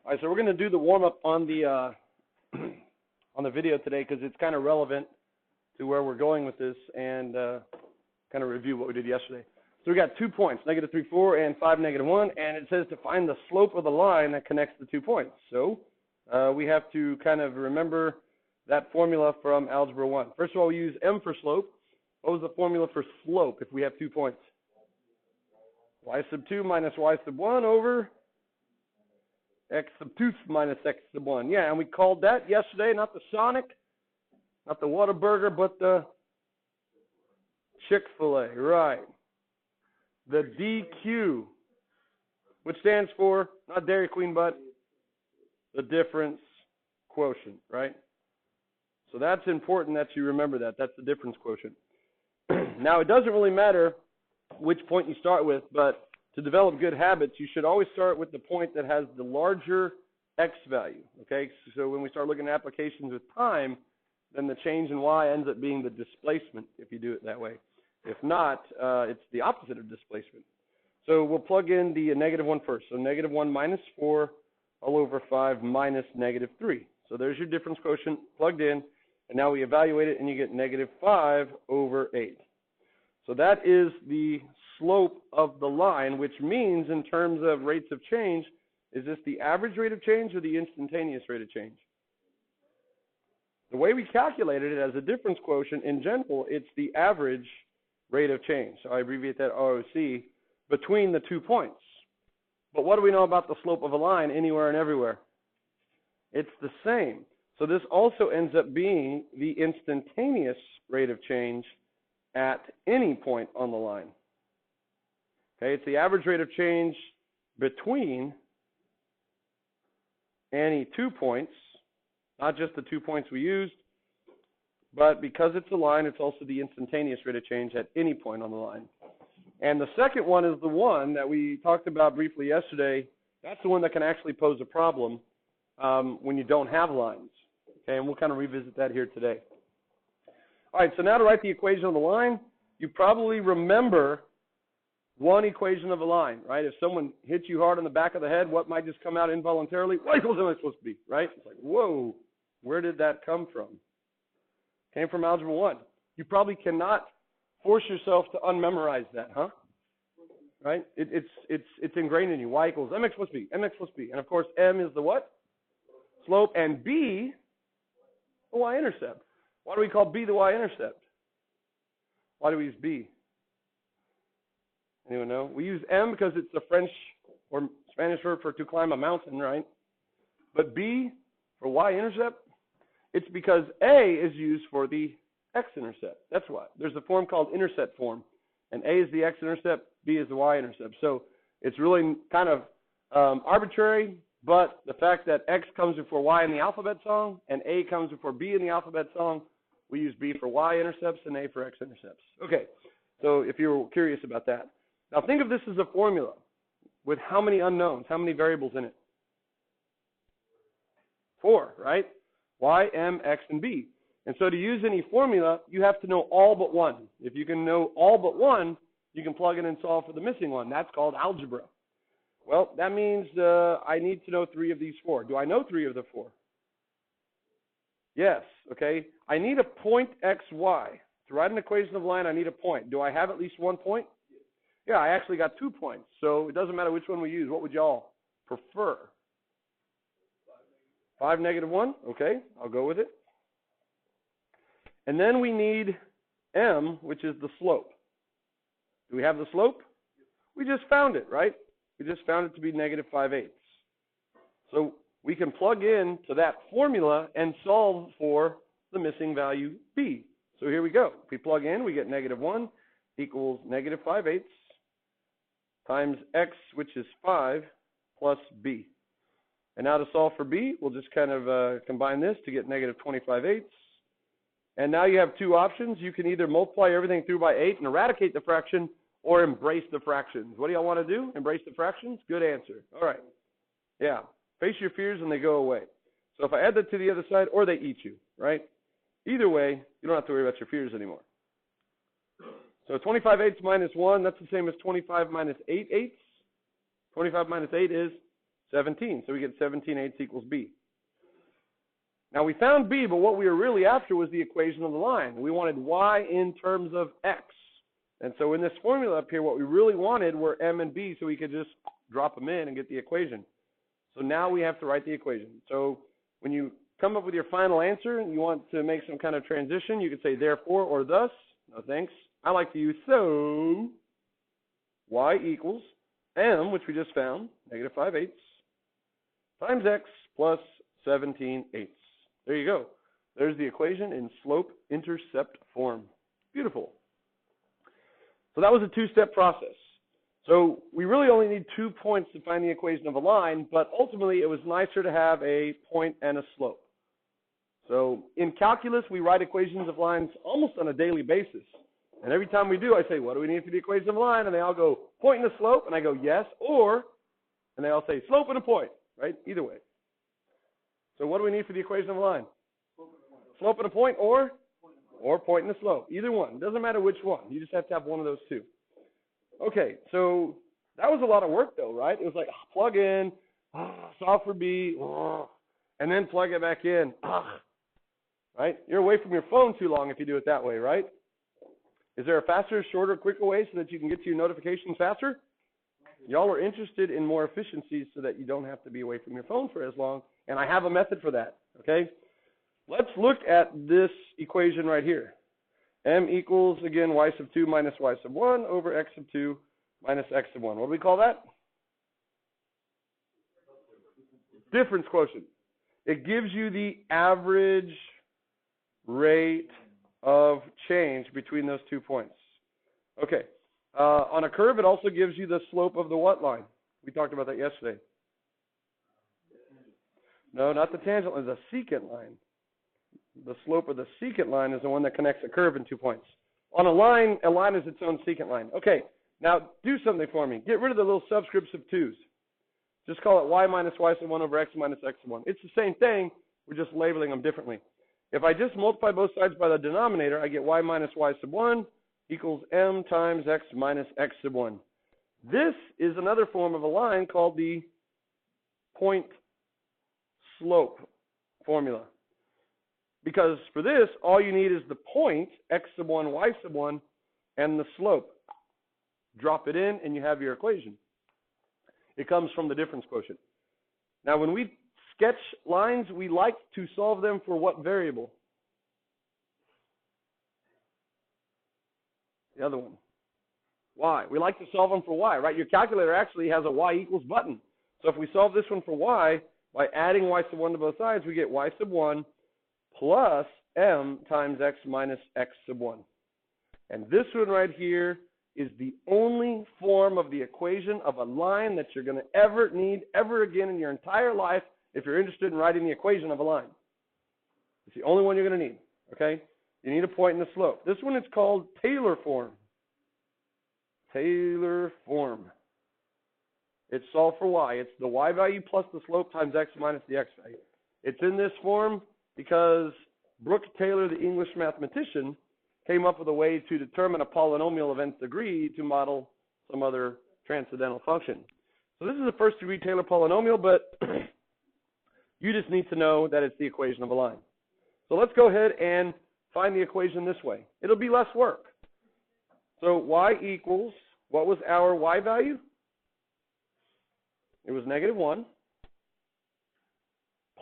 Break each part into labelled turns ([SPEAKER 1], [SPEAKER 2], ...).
[SPEAKER 1] All right, so we're going to do the warm-up on the on the video today because it's kind of relevant to where we're going with this and kind of review what we did yesterday. So we got 2 points, -3, 4, and 5, -1, and it says to find the slope of the line that connects the 2 points. So we have to kind of remember that formula from Algebra 1. First of all, we use M for slope. What was the formula for slope if we have 2 points? Y sub 2 minus Y sub 1 over X sub 2 minus X sub 1. Yeah, and we called that yesterday, not the Sonic, not the Whataburger, but the Chick-fil-A, right. The DQ, which stands for, not Dairy Queen, but the difference quotient, right? So that's important that you remember that. That's the difference quotient. Now, it doesn't really matter which point you start with, but to develop good habits, you should always start with the point that has the larger X value, okay? So when we start looking at applications with time, then the change in Y ends up being the displacement if you do it that way. If not, it's the opposite of displacement. So we'll plug in the -1 first. So -1 minus 4 all over 5 minus -3. So there's your difference quotient plugged in, and now we evaluate it, and you get -5 over 8. So that is the slope of the line, which means in terms of rates of change, is this the average rate of change or the instantaneous rate of change? The way we calculated it as a difference quotient, in general, it's the average rate of change. So I abbreviate that ROC between the 2 points. But what do we know about the slope of a line anywhere and everywhere? It's the same. So this also ends up being the instantaneous rate of change at any point on the line. Okay, it's the average rate of change between any 2 points, not just the 2 points we used, but because it's a line, it's also the instantaneous rate of change at any point on the line. And the second one is the one that we talked about briefly yesterday. That's the one that can actually pose a problem when you don't have lines. Okay, and we'll kind of revisit that here today. All right, so now to write the equation of the line, you probably remember one equation of a line, right? If someone hits you hard on the back of the head, what might just come out involuntarily? Y equals M is supposed to be, right? It's like, whoa, where did that come from? Came from Algebra 1. You probably cannot force yourself to unmemorize that, huh? Right? It's ingrained in you. Y equals Mx plus B, Mx plus B. And of course, M is the what? Slope, and B, the y-intercept. Why do we call B the y-intercept? Why do we use B? Anyone know? We use M because it's the French or Spanish verb for to climb a mountain, right? But B for y-intercept, it's because A is used for the x-intercept. That's why. There's a form called intercept form, and A is the x-intercept, B is the y-intercept. So it's really kind of arbitrary, but the fact that X comes before Y in the alphabet song and A comes before B in the alphabet song, we use B for y-intercepts and A for x-intercepts. Okay, so if you're curious about that. Now think of this as a formula with how many unknowns, how many variables in it? 4, right? Y, M, X, and B. And so to use any formula, you have to know all but one. If you can know all but one, you can plug in and solve for the missing one. That's called algebra. Well, that means I need to know 3 of these 4. Do I know 3 of the 4? Yes, okay. I need a point x, y. To write an equation of a line, I need a point. Do I have at least 1 point? Yeah, I actually got 2 points. So it doesn't matter which one we use. What would y'all prefer? 5, -1? Okay, I'll go with it. And then we need M, which is the slope. Do we have the slope? We just found it, right? We just found it to be -5/8. So we can plug in to that formula and solve for the missing value B. So here we go. If we plug in, we get -1 equals -5/8 times X, which is 5, plus B. And now to solve for B, we'll just kind of combine this to get -25/8. And now you have 2 options. You can either multiply everything through by 8 and eradicate the fraction, or embrace the fractions. What do y'all want to do? Embrace the fractions? Good answer. All right. Yeah. Face your fears and they go away. So if I add that to the other side, or they eat you, right? Either way, you don't have to worry about your fears anymore. So 25/8 minus 1, that's the same as 25 minus 8/8. 25 minus 8 is 17. So we get 17/8 equals B. Now we found B, but what we were really after was the equation of the line. We wanted y in terms of x. And so in this formula up here, what we really wanted were m and b, so we could just drop them in and get the equation. So now we have to write the equation. So when you come up with your final answer and you want to make some kind of transition, you could say therefore or thus. No thanks. I like to use so. Y equals m, which we just found, negative 5/8, times x plus 17/8. There you go. There's the equation in slope-intercept form. Beautiful. So that was a two-step process. So we really only need 2 points to find the equation of a line, but ultimately it was nicer to have a point and a slope. So in calculus, we write equations of lines almost on a daily basis. And every time we do, I say, what do we need for the equation of a line? And they all go, point and a slope. And I go, yes, or, and they all say, slope and a point, right? Either way. So what do we need for the equation of a line? Slope and a point, or point and a slope. Either one. It doesn't matter which one. You just have to have one of those two. Okay, so that was a lot of work, though, right? It was like, plug in, solve for B, and then plug it back in. Right? You're away from your phone too long if you do it that way, right? Is there a faster, shorter, quicker way so that you can get to your notifications faster? Y'all are interested in more efficiencies so that you don't have to be away from your phone for as long, and I have a method for that, okay? Let's look at this equation right here. M equals, again, y sub 2 minus y sub 1 over x sub 2 minus x sub 1. What do we call that? Difference quotient. It gives you the average rate of change between those 2 points. Okay. On a curve, it also gives you the slope of the what line? We talked about that yesterday. No, not the tangent line, the secant line. The slope of the secant line is the one that connects a curve in 2 points. On a line is its own secant line. Okay, now do something for me. Get rid of the little subscripts of 2's. Just call it y minus y sub 1 over x minus x sub 1. It's the same thing, we're just labeling them differently. If I just multiply both sides by the denominator, I get y minus y sub 1 equals m times x minus x sub 1. This is another form of a line called the point slope formula. Because for this, all you need is the point, x sub 1, y sub 1, and the slope. Drop it in, and you have your equation. It comes from the difference quotient. Now, when we sketch lines, we like to solve them for what variable? The other one. Y. We like to solve them for y, right? Your calculator actually has a y equals button. So if we solve this one for y, by adding y sub 1 to both sides, we get y sub 1 plus m times x minus x sub 1. And this one right here is the only form of the equation of a line that you're going to ever need ever again in your entire life if you're interested in writing the equation of a line. It's the only one you're going to need, okay? You need a point and a slope. This one is called Taylor form. Taylor form. It's solved for y. It's the y value plus the slope times x minus the x value. It's in this form because Brooke Taylor, the English mathematician, came up with a way to determine a polynomial of nth degree to model some other transcendental function. So this is a first degree Taylor polynomial, but you just need to know that it's the equation of a line. So let's go ahead and find the equation this way. It'll be less work. So y equals, what was our y value? It was negative 1.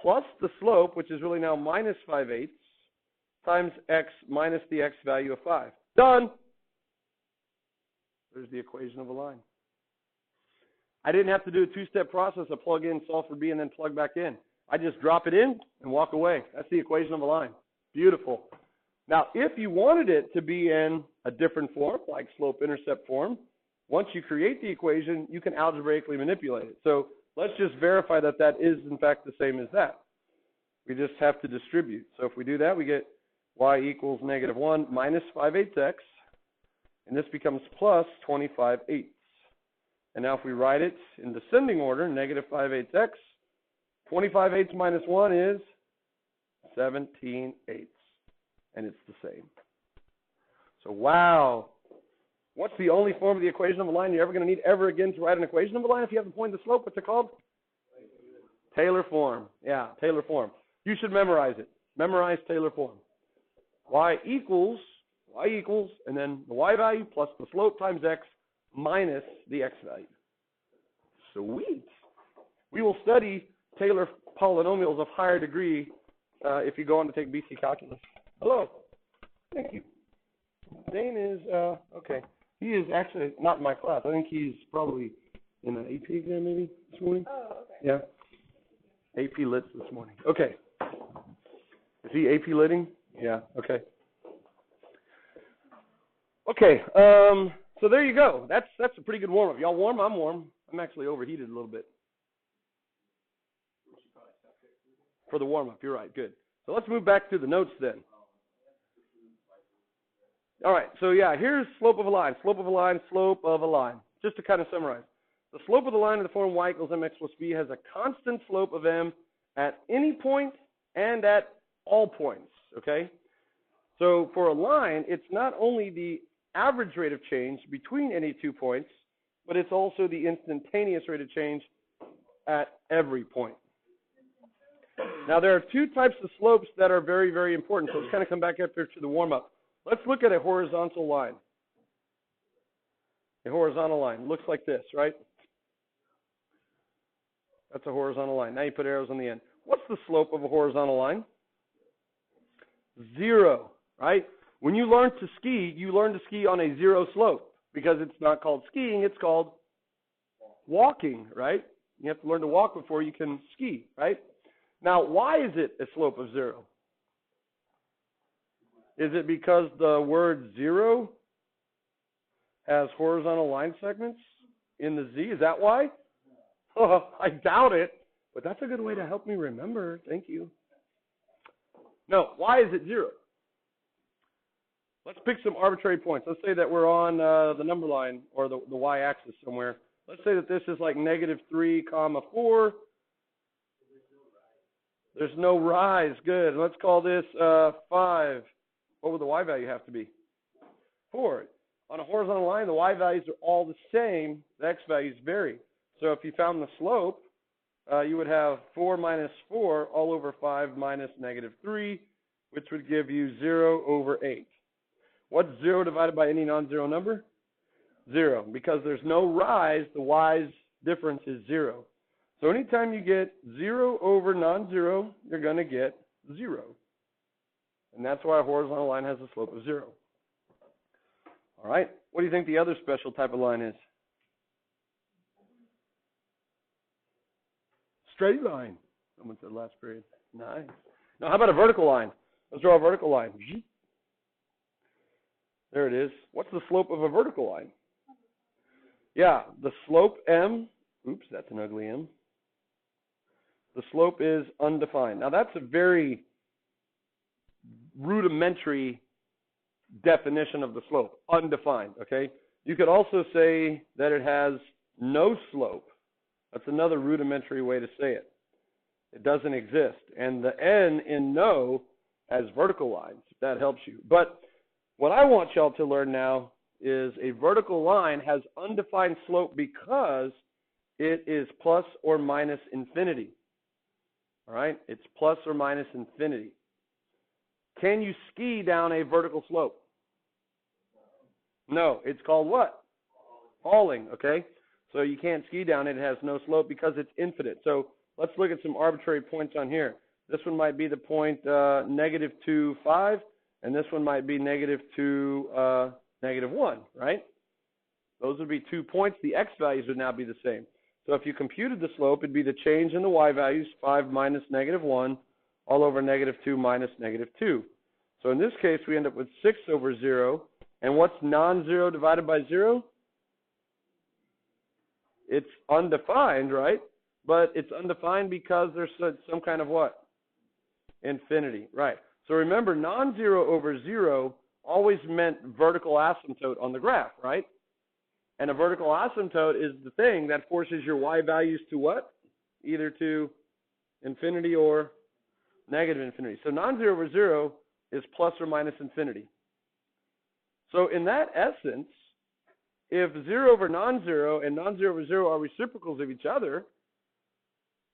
[SPEAKER 1] Plus the slope, which is really now minus 5/8, times x minus the x value of 5. Done. There's the equation of a line. I didn't have to do a two-step process of plug in, solve for b, and then plug back in. I just drop it in and walk away. That's the equation of a line. Beautiful. Now, if you wanted it to be in a different form, like slope-intercept form, once you create the equation, you can algebraically manipulate it. So let's just verify that that is, in fact, the same as that. We just have to distribute. So if we do that, we get y equals negative 1 minus 5/8x, and this becomes plus 25/8. And now if we write it in descending order, negative 5/8x, 25/8 minus 1 is 17/8. And it's the same. So wow. What's the only form of the equation of a line you're ever going to need ever again to write an equation of a line if you have the point and the slope? What's it called? Taylor form. Yeah, Taylor form. You should memorize it. Memorize Taylor form. Y equals, and then the y value plus the slope times x minus the x value. Sweet. We will study Taylor polynomials of higher degree if you go on to take BC calculus. Hello. Thank you. Dane is, okay. He is actually not in my class. I think he's probably in an AP exam maybe this morning. Oh, okay. Yeah. AP Lits this morning. Okay. Is he AP Litting? Yeah, okay. Okay, so there you go. That's a pretty good warm-up. Y'all warm? I'm warm. I'm actually overheated a little bit. For the warm-up, you're right, good. So let's move back to the notes then. All right, so yeah, here's slope of a line, slope of a line, slope of a line. Just to kind of summarize. The slope of the line in the form y equals mx plus b has a constant slope of m at any point and at all points, okay? So for a line, it's not only the average rate of change between any 2 points, but it's also the instantaneous rate of change at every point. Now, there are 2 types of slopes that are very, very important. So let's kind of come back up here to the warm-up. Let's look at a horizontal line. A horizontal line looks like this, right? That's a horizontal line. Now you put arrows on the end. What's the slope of a horizontal line? 0, right? When you learn to ski, you learn to ski on a 0 slope because it's not called skiing, it's called walking, right? You have to learn to walk before you can ski, right? Now, why is it a slope of 0? Is it because the word 0 has horizontal line segments in the Z? Is that why? Oh, I doubt it, but that's a good way to help me remember. Thank you. No, why is it 0? Let's pick some arbitrary points. Let's say that we're on the number line or the y-axis somewhere. Let's say that this is like -3, 4. There's no rise. Good. Let's call this 5. What would the y value have to be? 4. On a horizontal line, the y values are all the same. The x values vary. So if you found the slope, you would have 4 minus 4 all over 5 minus -3, which would give you 0 over 8. What's 0 divided by any non-zero number? 0. Because there's no rise, the y's difference is 0. So anytime you get 0 over non-zero, you're going to get 0. And that's why a horizontal line has a slope of 0. All right. What do you think the other special type of line is? Straight line. Someone said last period. Nice. Now, how about a vertical line? Let's draw a vertical line. There it is. What's the slope of a vertical line? Yeah, the slope m. Oops, that's an ugly m. The slope is undefined. Now, that's a very rudimentary definition of the slope, undefined, okay? You could also say that it has no slope. That's another rudimentary way to say it. It doesn't exist. And the N in no has vertical lines, if that helps you. But what I want y'all to learn now is a vertical line has undefined slope because it is plus or minus infinity. All right? It's plus or minus infinity. Can you ski down a vertical slope? No. It's called what? Falling, okay? So you can't ski down it. It has no slope because it's infinite. So let's look at some arbitrary points on here. This one might be the point -2, 5, and this one might be -2, -1, right? Those would be 2 points. The x values would now be the same. So if you computed the slope, it'd be the change in the y values, 5 minus -1, all over -2 minus -2. So in this case, we end up with 6 over 0. And what's non-zero divided by 0? It's undefined, right? But it's undefined because there's some kind of what? Infinity, right. So remember, non-zero over 0 always meant vertical asymptote on the graph, right? And a vertical asymptote is the thing that forces your y values to what? Either to infinity or negative infinity. So non-zero over 0 is plus or minus infinity. So in that essence, if 0 over non-zero and non-zero over 0 are reciprocals of each other,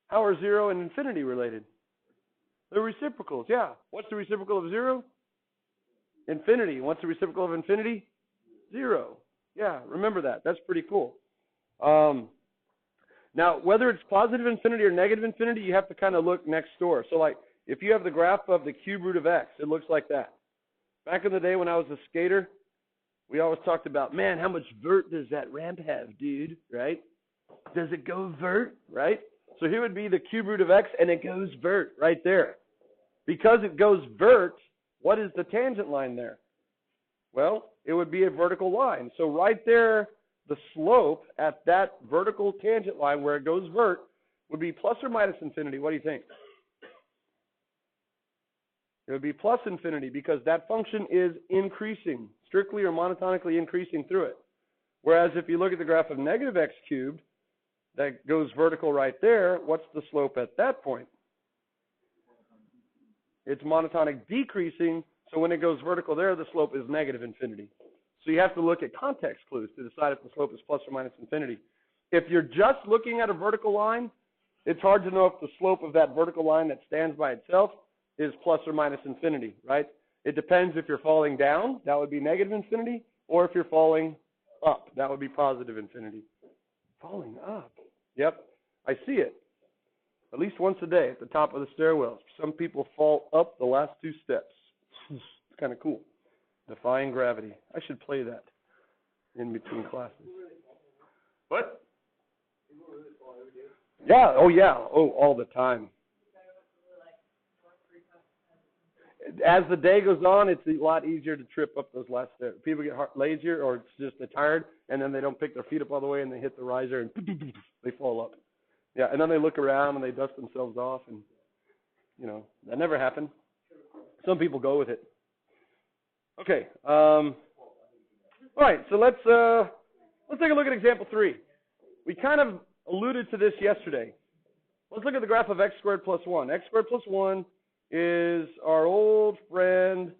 [SPEAKER 1] How are 0 and infinity related? They're reciprocals, yeah. What's the reciprocal of 0? Infinity. What's the reciprocal of infinity? 0. Yeah, remember that. That's pretty cool. Now, whether it's positive infinity or negative infinity, you have to kind of look next door. So, like, if you have the graph of the cube root of x, it looks like that. Back in the day when I was a skater, we always talked about, man, how much vert does that ramp have, dude, right? Does it go vert, right? So here would be the cube root of x, and it goes vert right there. Because it goes vert, what is the tangent line there? Well, it would be a vertical line. So right there, the slope at that vertical tangent line where it goes vert would be plus or minus infinity. What do you think? It would be plus infinity because that function is increasing, strictly or monotonically increasing through it. Whereas if you look at the graph of negative x cubed, that goes vertical right there, what's the slope at that point? It's monotonic decreasing, so when it goes vertical there, the slope is negative infinity. So you have to look at context clues to decide if the slope is plus or minus infinity. If you're just looking at a vertical line, it's hard to know if the slope of that vertical line that stands by itself is plus or minus infinity, right? It depends if you're falling down, that would be negative infinity, or if you're falling up, that would be positive infinity. Falling up. Yep, I see it. At least once a day at the top of the stairwells. Some people fall up the last 2 steps. It's kind of cool. Defying gravity. I should play that in between classes. What? Yeah, oh yeah, oh, all the time. As the day goes on, it's a lot easier to trip up those last stairs. People get lazier or it's just they're tired, and then they don't pick their feet up all the way, and they hit the riser, and they fall up. Yeah, and then they look around, and they dust themselves off, and, you know, that never happened. Some people go with it. Okay. All right, so let's take a look at example 3. We kind of alluded to this yesterday. Let's look at the graph of x squared plus 1. X squared plus 1 is our old friend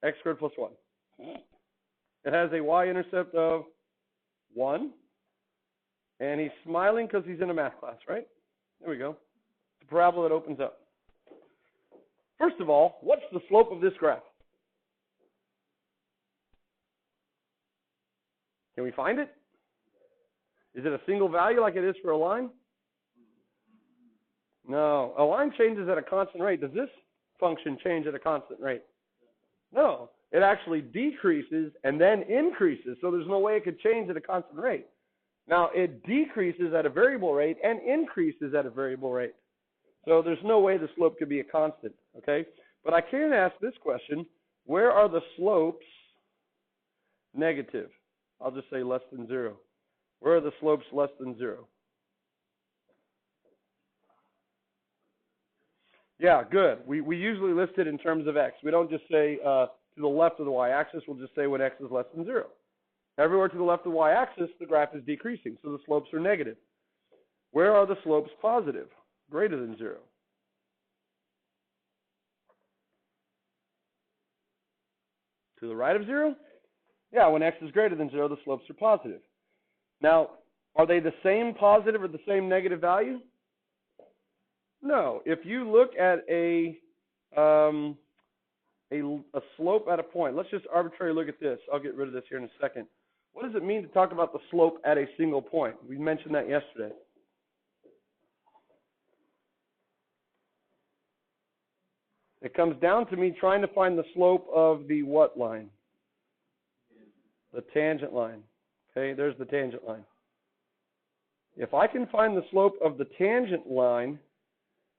[SPEAKER 1] x squared plus 1. It has a y-intercept of 1, and he's smiling because he's in a math class, right? There we go. It's a parabola that opens up. First of all, what's the slope of this graph? Can we find it? Is it a single value like it is for a line? No. A line changes at a constant rate. Does this function change at a constant rate? No. It actually decreases and then increases, so there's no way it could change at a constant rate. Now, it decreases at a variable rate and increases at a variable rate. So there's no way the slope could be a constant, okay? But I can ask this question, where are the slopes negative? I'll just say less than 0. Where are the slopes less than 0? Yeah, good. We usually list it in terms of x. We don't just say to the left of the y-axis. We'll just say when x is less than 0. Everywhere to the left of the y-axis, the graph is decreasing, so the slopes are negative. Where are the slopes positive? Greater than 0. To the right of 0? Yeah, when x is greater than 0, the slopes are positive. Now, are they the same positive or the same negative value? No. If you look at a slope at a point, let's just arbitrarily look at this. I'll get rid of this here in a second. What does it mean to talk about the slope at a single point? We mentioned that yesterday. It comes down to me trying to find the slope of the what line? The tangent line. Okay, there's the tangent line. If I can find the slope of the tangent line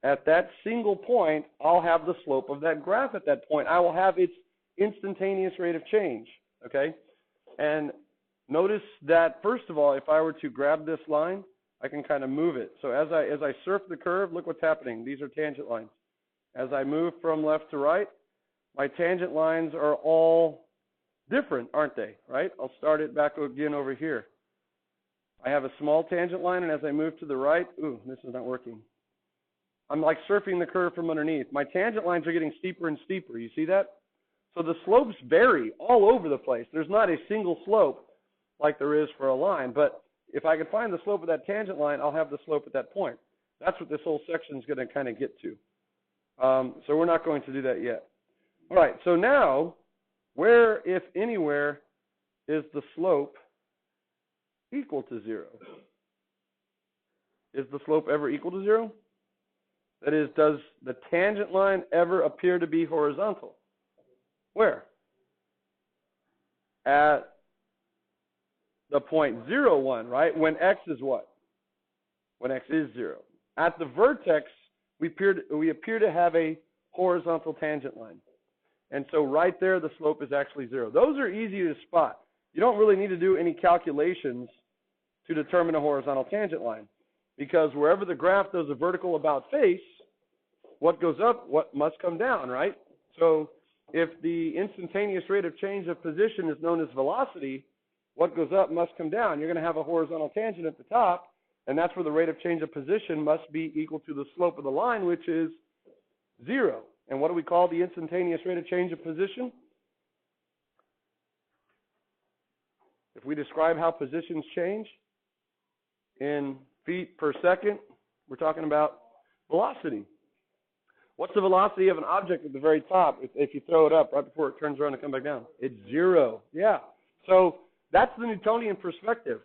[SPEAKER 1] at that single point, I'll have the slope of that graph at that point. I will have its instantaneous rate of change, okay? And notice that, first of all, if I were to grab this line, I can kind of move it. So as I surf the curve, look what's happening. These are tangent lines. As I move from left to right, my tangent lines are all different, aren't they, right? I'll start it back again over here. I have a small tangent line, and as I move to the right, ooh, this is not working. I'm like surfing the curve from underneath. My tangent lines are getting steeper and steeper. You see that? So the slopes vary all over the place. There's not a single slope like there is for a line. But if I can find the slope of that tangent line, I'll have the slope at that point. That's what this whole section is going to kind of get to. So we're not going to do that yet. All right, so now, where, if anywhere, is the slope equal to 0? Is the slope ever equal to 0? That is, does the tangent line ever appear to be horizontal? Where? At the point 0, 1, right? When x is what? When x is 0. At the vertex, we appear to have a horizontal tangent line. And so right there, the slope is actually 0. Those are easy to spot. You don't really need to do any calculations to determine a horizontal tangent line, because wherever the graph does a vertical about face, what goes up, what must come down, right? So if the instantaneous rate of change of position is known as velocity, what goes up must come down. You're going to have a horizontal tangent at the top, and that's where the rate of change of position must be equal to the slope of the line, which is 0. And what do we call the instantaneous rate of change of position? If we describe how positions change in feet per second, we're talking about velocity. What's the velocity of an object at the very top if you throw it up right before it turns around and comes back down? It's 0. Yeah. So that's the Newtonian perspective.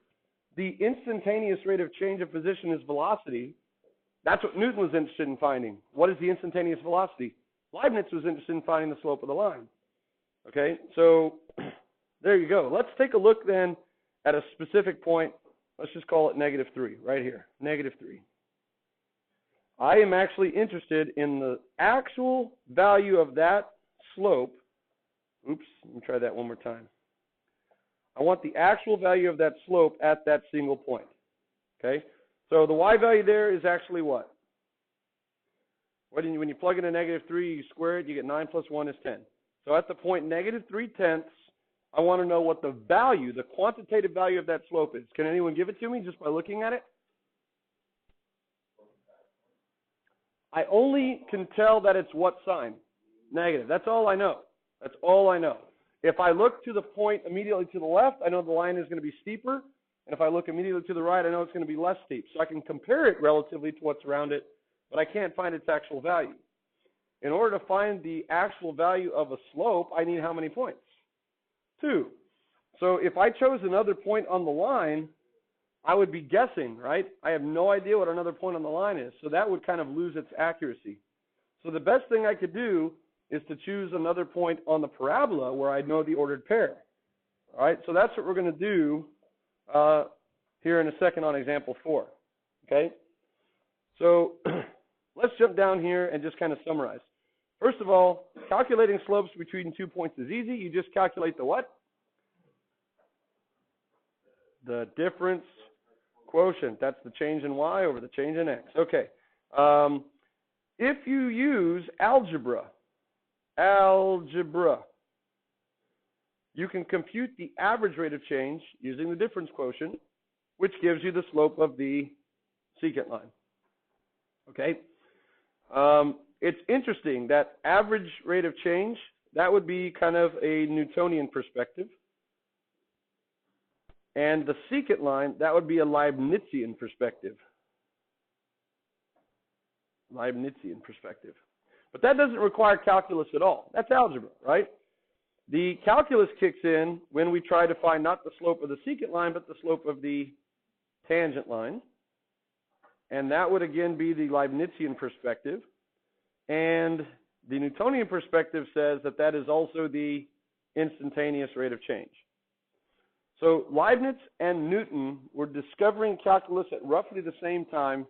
[SPEAKER 1] The instantaneous rate of change of position is velocity. That's what Newton was interested in finding. What is the instantaneous velocity? Leibniz was interested in finding the slope of the line. Okay, so there you go. Let's take a look then at a specific point. Let's just call it -3, right here, -3. I am actually interested in the actual value of that slope. Oops, let me try that one more time. I want the actual value of that slope at that single point. Okay, so the y value there is actually what? When you plug in a -3, you square it, you get 9 plus 1 is 10. So at the point -3/10, I want to know what the value, the quantitative value of that slope is. Can anyone give it to me just by looking at it? I only can tell that it's what sign? Negative. That's all I know. That's all I know. If I look to the point immediately to the left, I know the line is going to be steeper. And if I look immediately to the right, I know it's going to be less steep. So I can compare it relatively to what's around it, but I can't find its actual value. In order to find the actual value of a slope, I need how many points? 2. So if I chose another point on the line, I would be guessing, right? I have no idea what another point on the line is, so that would kind of lose its accuracy. So the best thing I could do is to choose another point on the parabola where I know the ordered pair. All right, so that's what we're going to do here in a second on example 4. Okay? So let's jump down here and just kind of summarize. First of all, calculating slopes between 2 points is easy. You just calculate the what? The difference quotient. That's the change in y over the change in x. Okay. If you use algebra, you can compute the average rate of change using the difference quotient, which gives you the slope of the secant line. Okay? It's interesting that average rate of change, that would be kind of a Newtonian perspective. And the secant line, that would be a Leibnizian perspective. Leibnizian perspective. But that doesn't require calculus at all. That's algebra, right? The calculus kicks in when we try to find not the slope of the secant line, but the slope of the tangent line. And that would again be the Leibnizian perspective. And the Newtonian perspective says that that is also the instantaneous rate of change. So Leibniz and Newton were discovering calculus at roughly the same time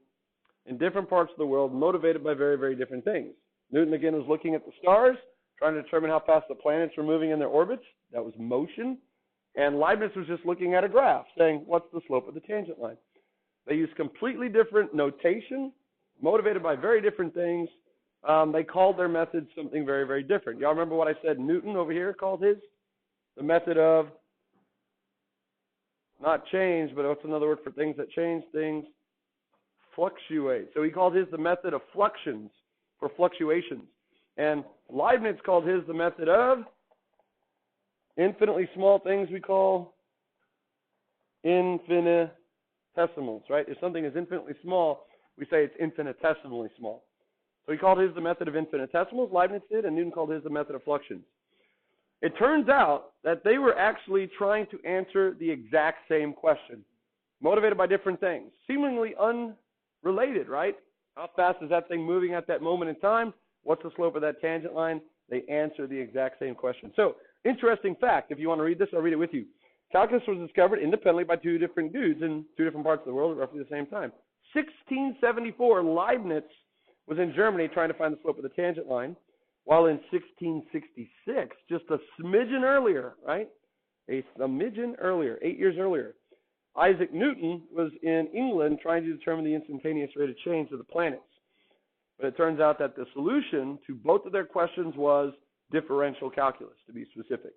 [SPEAKER 1] in different parts of the world, motivated by very, very different things. Newton, again, was looking at the stars, trying to determine how fast the planets were moving in their orbits. That was motion. And Leibniz was just looking at a graph, saying, what's the slope of the tangent line? They used completely different notation, motivated by very different things. They called their method something very, very different. Y'all remember what I said Newton over here called his? The method of not change, but what's another word for things that change? Things fluctuate. So he called his the method of fluxions, for fluctuations. And Leibniz called his the method of infinitely small things we call infinitesimals, right? If something is infinitely small, we say it's infinitesimally small. So he called his the method of infinitesimals, Leibniz did, and Newton called his the method of fluxions. It turns out that they were actually trying to answer the exact same question, motivated by different things, seemingly unrelated, right? How fast is that thing moving at that moment in time? What's the slope of that tangent line? They answer the exact same question. So, interesting fact, if you want to read this, I'll read it with you. Calculus was discovered independently by two different dudes in two different parts of the world at roughly the same time. 1674, Leibniz was in Germany trying to find the slope of the tangent line, while in 1666, just a smidgen earlier, right? A smidgen earlier, 8 years earlier, Isaac Newton was in England trying to determine the instantaneous rate of change of the planets. But it turns out that the solution to both of their questions was differential calculus, to be specific.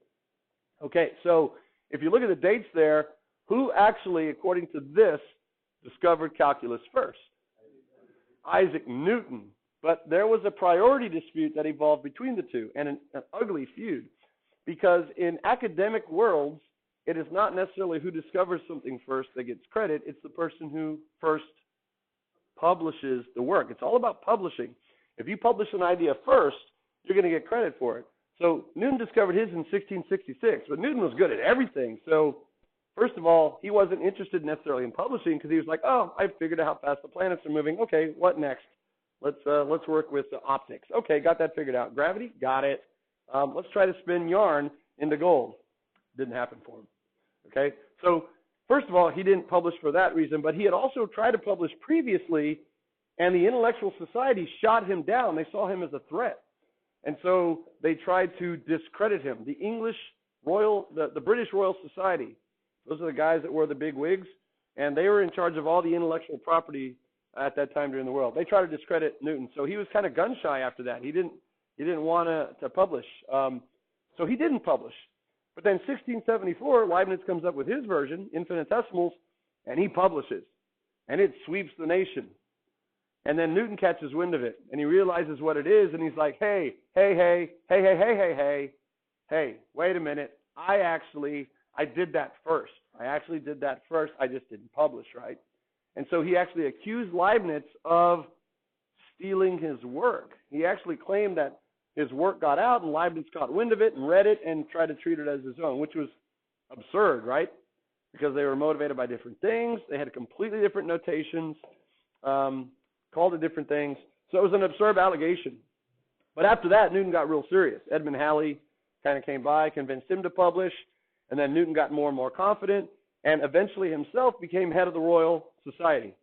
[SPEAKER 1] Okay, so if you look at the dates there, who actually, according to this, discovered calculus first? Isaac Newton. But there was a priority dispute that evolved between the two, and an ugly feud. Because in academic worlds, it is not necessarily who discovers something first that gets credit. It's the person who first publishes the work. It's all about publishing. If you publish an idea first, you're going to get credit for it. So Newton discovered his in 1666, but Newton was good at everything. So first of all, he wasn't interested necessarily in publishing because he was like, oh, I figured out how fast the planets are moving. Okay, what next? Let's work with optics. Okay, got that figured out. Gravity, got it. Let's try to spin yarn into gold. Didn't happen for him. Okay, so first of all, he didn't publish for that reason, but he had also tried to publish previously, and the intellectual society shot him down. They saw him as a threat, and so they tried to discredit him. The British Royal Society, those are the guys that wore the big wigs, and they were in charge of all the intellectual property at that time during the world. They tried to discredit Newton, so he was kind of gun shy after that. He didn't want to publish, so he didn't publish. But then 1674, Leibniz comes up with his version, infinitesimals, and he publishes, and it sweeps the nation. And then Newton catches wind of it, and he realizes what it is, and he's like, hey, wait a minute. I did that first. I just didn't publish, right? And so he actually accused Leibniz of stealing his work. He actually claimed that his work got out, and Leibniz caught wind of it and read it and tried to treat it as his own, which was absurd, right? Because they were motivated by different things. They had completely different notations, called it different things. So it was an absurd allegation. But after that, Newton got real serious. Edmund Halley kind of came by, convinced him to publish, and then Newton got more and more confident, and eventually himself became head of the Royal Society.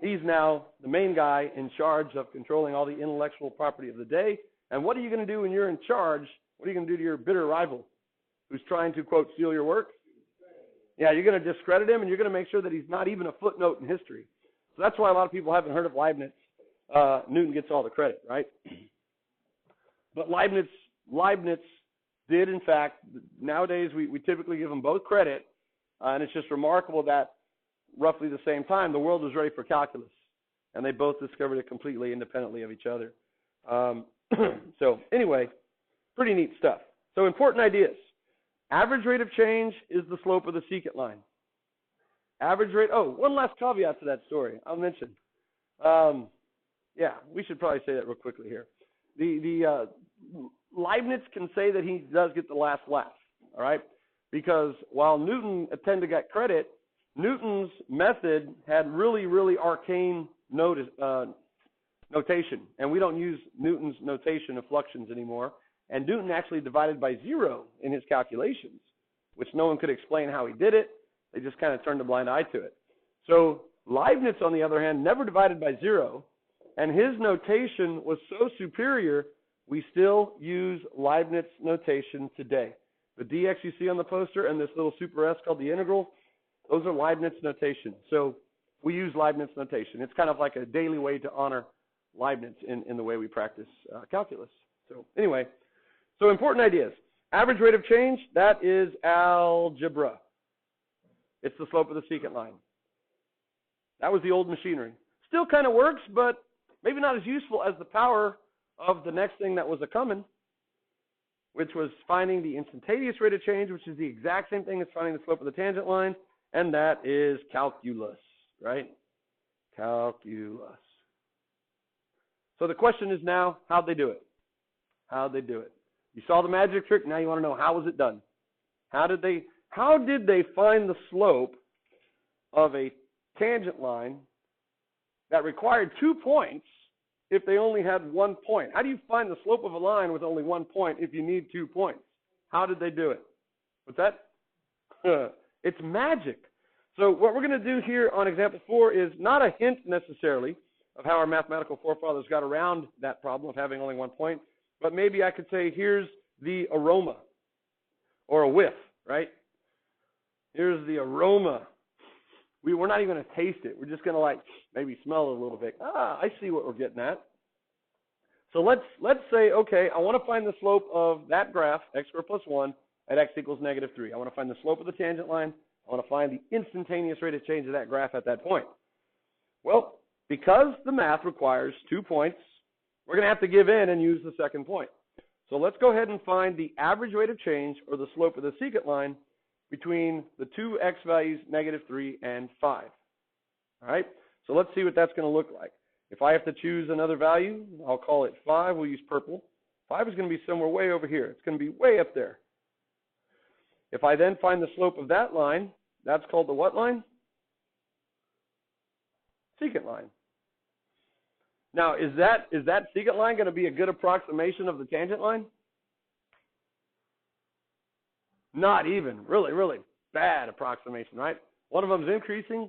[SPEAKER 1] He's now the main guy in charge of controlling all the intellectual property of the day. And what are you going to do when you're in charge? What are you going to do to your bitter rival who's trying to, quote, steal your work? Yeah, you're going to discredit him, and you're going to make sure that he's not even a footnote in history. So that's why a lot of people haven't heard of Leibniz. Newton gets all the credit, right? But Leibniz did, in fact, nowadays we typically give them both credit, and it's just remarkable that roughly the same time, the world was ready for calculus, and they both discovered it completely independently of each other. So anyway, pretty neat stuff. So important ideas. Average rate of change is the slope of the secant line. Average rate, one last caveat to that story I'll mention. Yeah, we should probably say that real quickly here. The Leibniz can say that he does get the last laugh, all right? Because while Newton tended to get credit, Newton's method had really, really arcane notation, and we don't use Newton's notation of fluxions anymore. And Newton actually divided by zero in his calculations, which no one could explain how he did it. They just kind of turned a blind eye to it. So Leibniz, on the other hand, never divided by zero, and his notation was so superior, we still use Leibniz notation today. The dx you see on the poster and this little super S called the integral, those are Leibniz notation. So we use Leibniz notation. It's kind of like a daily way to honor Leibniz in the way we practice calculus. So anyway, so important ideas. Average rate of change, that is algebra. It's the slope of the secant line. That was the old machinery. Still kind of works, but maybe not as useful as the power of the next thing that was a-coming, which was finding the instantaneous rate of change, which is the exact same thing as finding the slope of the tangent line, and that is calculus, right? Calculus. So the question is now, how'd they do it? How'd they do it? You saw the magic trick, now you want to know how was it done? How did they find the slope of a tangent line that required 2 points if they only had 1 point? How do you find the slope of a line with only 1 point if you need 2 points? How did they do it? What's that? It's magic. So what we're going to do here on example 4 is not a hint necessarily of how our mathematical forefathers got around that problem of having only 1 point, but maybe I could say here's the aroma or a whiff, right? Here's the aroma. We're not even going to taste it. We're just going to like maybe smell it a little bit. I see what we're getting at. So let's say, okay, I want to find the slope of that graph, x squared plus 1, at x equals negative 3. I want to find the slope of the tangent line. I want to find the instantaneous rate of change of that graph at that point. Well, because the math requires 2 points, we're going to have to give in and use the second point. So let's go ahead and find the average rate of change, or the slope of the secant line, between the two x values, negative 3 and 5. All right? So let's see what that's going to look like. If I have to choose another value, I'll call it 5. We'll use purple. 5 is going to be somewhere way over here. It's going to be way up there. If I then find the slope of that line, that's called the what line? Secant line. Now, is that secant line going to be a good approximation of the tangent line? Not even. Really, really bad approximation, right? One of them is increasing,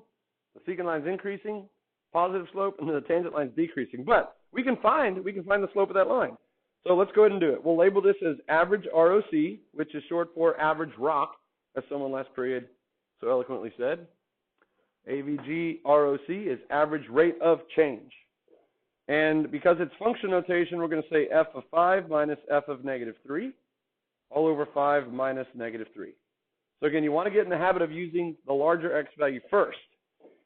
[SPEAKER 1] the secant line is increasing, positive slope, and the tangent line is decreasing. But we can find the slope of that line. So let's go ahead and do it. We'll label this as average ROC, which is short for average rock, as someone last period so eloquently said. AVG ROC is average rate of change. And because it's function notation, we're going to say f of 5 minus f of negative 3, all over 5 minus negative 3. So again, you want to get in the habit of using the larger x value first.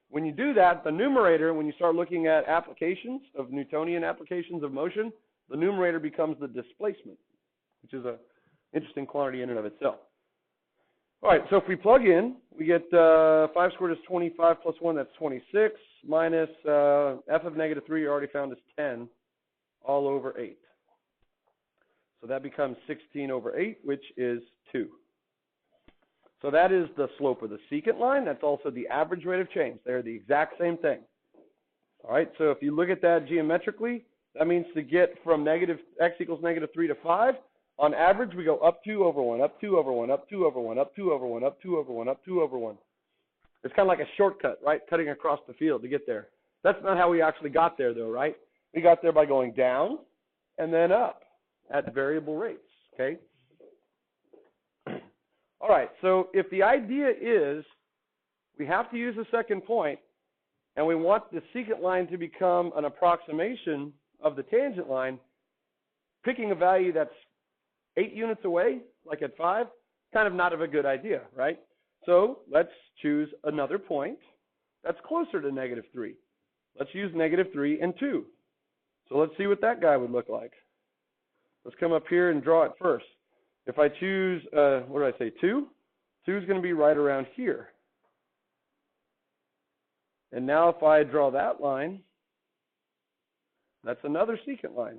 [SPEAKER 1] When you do that, the numerator, when you start looking at applications of Newtonian applications of motion, the numerator becomes the displacement, which is an interesting quantity in and of itself. All right, so if we plug in, we get 5 squared is 25 plus 1, that's 26, minus f of negative 3, you already found is 10, all over 8. So that becomes 16 over 8, which is 2. So that is the slope of the secant line. That's also the average rate of change. They're the exact same thing. All right, so if you look at that geometrically, that means to get from x equals negative 3 to 5, on average, we go up 2 over 1, up 2 over 1, up 2 over 1, up 2 over 1, up 2 over 1, up 2 over 1. It's kind of like a shortcut, right? Cutting across the field to get there. That's not how we actually got there, though, right? We got there by going down and then up at variable rates, okay? All right, so if the idea is we have to use a second point and we want the secant line to become an approximation of the tangent line, picking a value that's 8 units away, like at 5, kind of not of a good idea, right? So let's choose another point that's closer to negative 3. Let's use negative 3 and 2. So let's see what that guy would look like. Let's come up here and draw it first. If I choose, what did I say, 2? 2 is going to be right around here. And now if I draw that line, that's another secant line.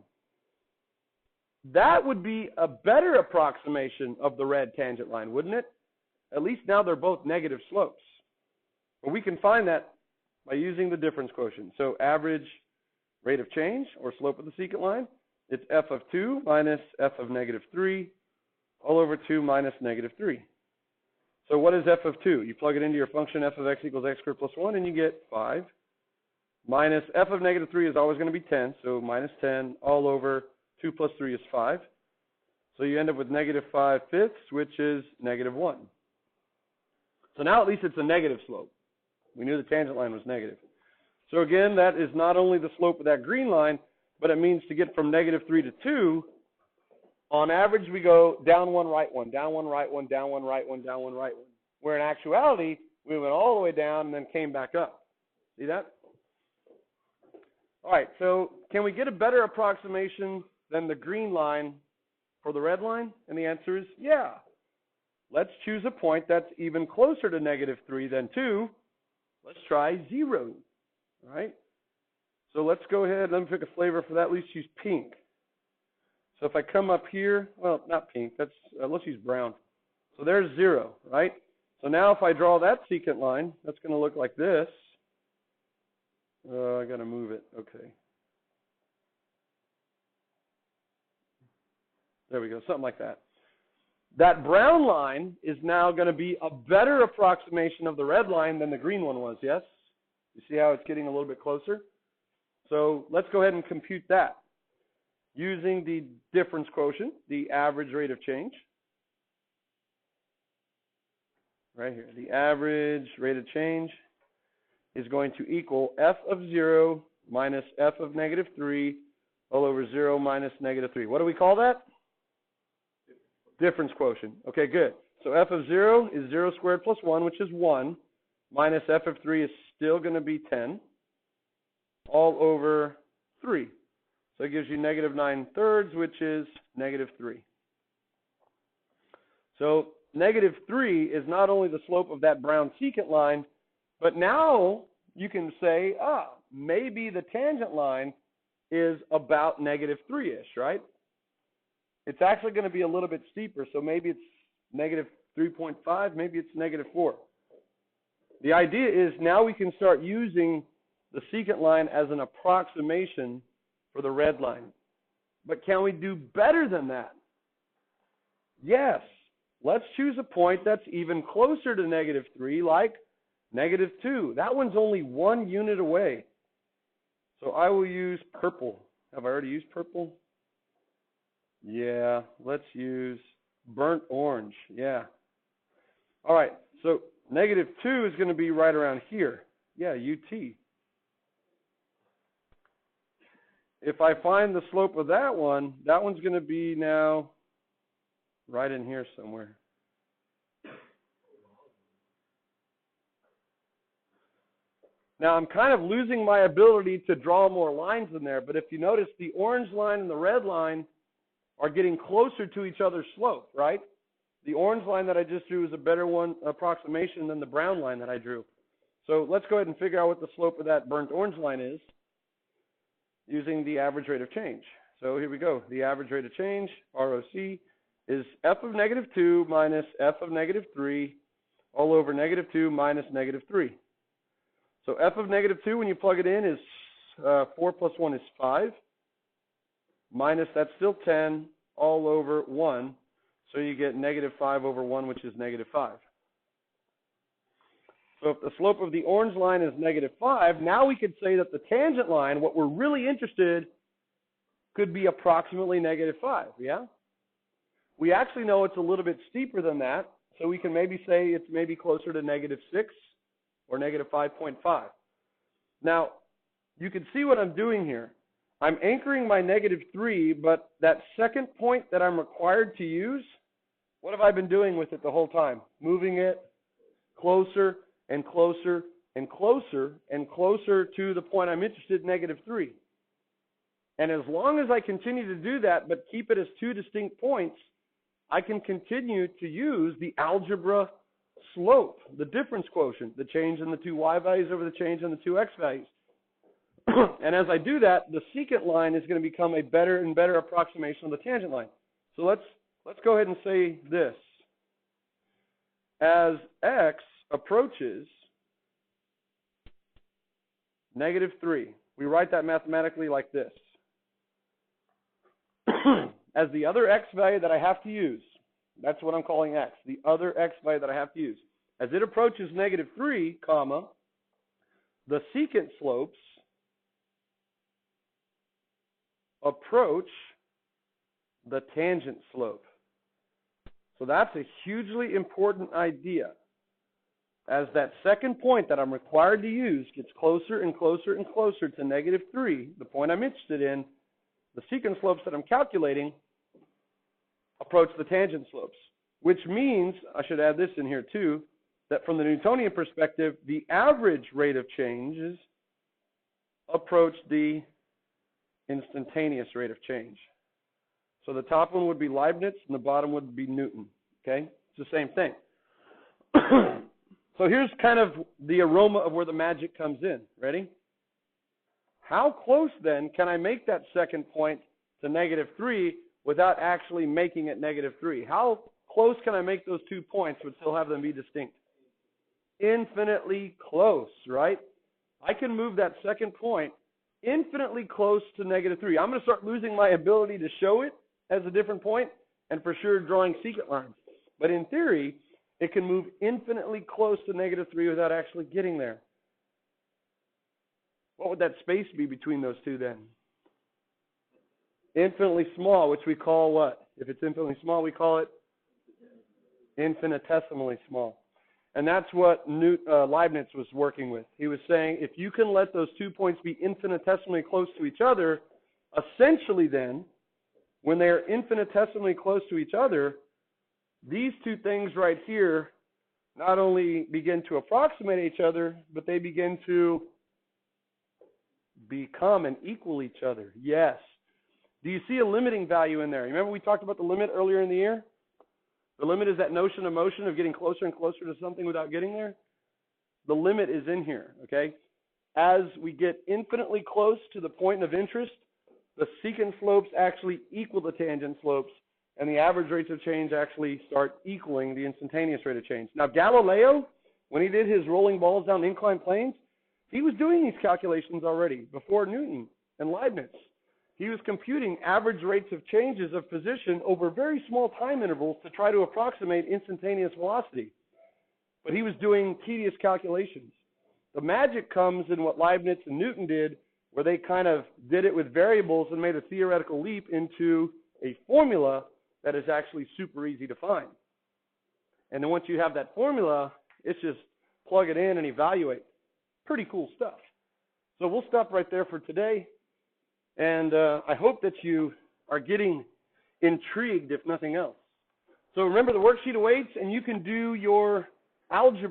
[SPEAKER 1] That would be a better approximation of the red tangent line, wouldn't it? At least now they're both negative slopes. But we can find that by using the difference quotient. So average rate of change, or slope of the secant line, it's f of 2 minus f of negative 3, all over 2 minus negative 3. So what is f of 2? You plug it into your function f of x equals x squared plus 1, and you get 5. Minus f of negative 3 is always going to be 10, so minus 10 all over 2 plus 3 is 5. So you end up with negative 5/5, which is negative 1. So now at least it's a negative slope. We knew the tangent line was negative. So again, that is not only the slope of that green line, but it means to get from negative 3 to 2, on average we go down 1, right 1, down 1, right 1, down 1, right 1, down 1, right 1. Where in actuality, we went all the way down and then came back up. See that? All right, so can we get a better approximation than the green line for the red line? And the answer is yeah. Let's choose a point that's even closer to negative 3 than 2. Let's try 0. right? So let's go ahead, let me pick a flavor for that. Let's use pink. So if I come up here, well, not pink, let's use brown. So there's 0, right? So now if I draw that secant line, that's going to look like this. I got to move it. Okay. There we go, something like that. That brown line is now going to be a better approximation of the red line than the green one was, yes? You see how it's getting a little bit closer? So let's go ahead and compute that. Using the difference quotient, the average rate of change. Right here, the average rate of change is going to equal f of 0 minus f of negative 3 all over 0 minus negative 3. What do we call that? Difference quotient. Okay, good. So f of 0 is 0 squared plus 1, which is 1, minus f of 3 is still going to be 10, all over 3. So it gives you negative 9/3, which is negative 3. So negative 3 is not only the slope of that brown secant line, but now you can say, maybe the tangent line is about negative 3-ish, right? It's actually going to be a little bit steeper, so maybe it's negative 3.5, maybe it's negative 4. The idea is now we can start using the secant line as an approximation for the red line. But can we do better than that? Yes. Let's choose a point that's even closer to negative 3, like negative 2. That one's only 1 unit away. So I will use purple. Have I already used purple? Yeah, let's use burnt orange. Yeah. All right, so negative 2 is going to be right around here. Yeah, UT. If I find the slope of that one's going to be now right in here somewhere. Now, I'm kind of losing my ability to draw more lines in there, but if you notice, the orange line and the red line are getting closer to each other's slope, right? The orange line that I just drew is a better approximation than the brown line that I drew. So let's go ahead and figure out what the slope of that burnt orange line is using the average rate of change. So here we go. The average rate of change, ROC, is f of negative 2 minus f of negative 3 all over negative 2 minus negative 3. So f of negative 2, when you plug it in, is 4 plus 1 is 5. Minus, that's still 10, all over 1. So you get negative 5 over 1, which is negative 5. So if the slope of the orange line is negative 5, now we could say that the tangent line, what we're really interested, could be approximately negative 5, yeah? We actually know it's a little bit steeper than that, so we can maybe say it's maybe closer to negative 6 or negative 5.5. Now, you can see what I'm doing here. I'm anchoring my negative 3, but that second point that I'm required to use, what have I been doing with it the whole time? Moving it closer and closer and closer and closer to the point I'm interested in, negative 3. And as long as I continue to do that, but keep it as 2 distinct points, I can continue to use the algebra slope, the difference quotient, the change in the two y values over the change in the two x values. And as I do that, the secant line is going to become a better and better approximation of the tangent line. So let's go ahead and say this. As x approaches negative 3, we write that mathematically like this. As the other x value that I have to use, that's what I'm calling x, the other x value that I have to use. As it approaches negative 3, comma, the secant slopes approach the tangent slope. So that's a hugely important idea. As that second point that I'm required to use gets closer and closer and closer to negative 3, the point I'm interested in, the secant slopes that I'm calculating approach the tangent slopes, which means, I should add this in here too, that from the Newtonian perspective, the average rate of changes approach the instantaneous rate of change. So the top one would be Leibniz and the bottom would be Newton, okay? It's the same thing. So here's kind of the aroma of where the magic comes in. Ready? How close then can I make that second point to -3 without actually making it -3? How close can I make those 2 points but still have them be distinct? Infinitely close, right? I can move that second point infinitely close to -3. I'm going to start losing my ability to show it as a different point and for sure drawing secant lines. But in theory, it can move infinitely close to -3 without actually getting there. What would that space be between those two then? Infinitely small, which we call what? If it's infinitely small, we call it infinitesimally small. And that's what Leibniz was working with. He was saying if you can let those 2 points be infinitesimally close to each other, essentially then, when they are infinitesimally close to each other, these two things right here not only begin to approximate each other, but they begin to become and equal each other. Yes. Do you see a limiting value in there? Remember we talked about the limit earlier in the year? The limit is that notion of motion of getting closer and closer to something without getting there. The limit is in here, okay? As we get infinitely close to the point of interest, the secant slopes actually equal the tangent slopes, and the average rates of change actually start equaling the instantaneous rate of change. Now, Galileo, when he did his rolling balls down inclined planes, he was doing these calculations already before Newton and Leibniz. He was computing average rates of changes of position over very small time intervals to try to approximate instantaneous velocity. But he was doing tedious calculations. The magic comes in what Leibniz and Newton did, where they kind of did it with variables and made a theoretical leap into a formula that is actually super easy to find. And then once you have that formula, it's just plug it in and evaluate. Pretty cool stuff. So we'll stop right there for today. And I hope that you are getting intrigued, if nothing else. So remember, the worksheet awaits, and you can do your algebra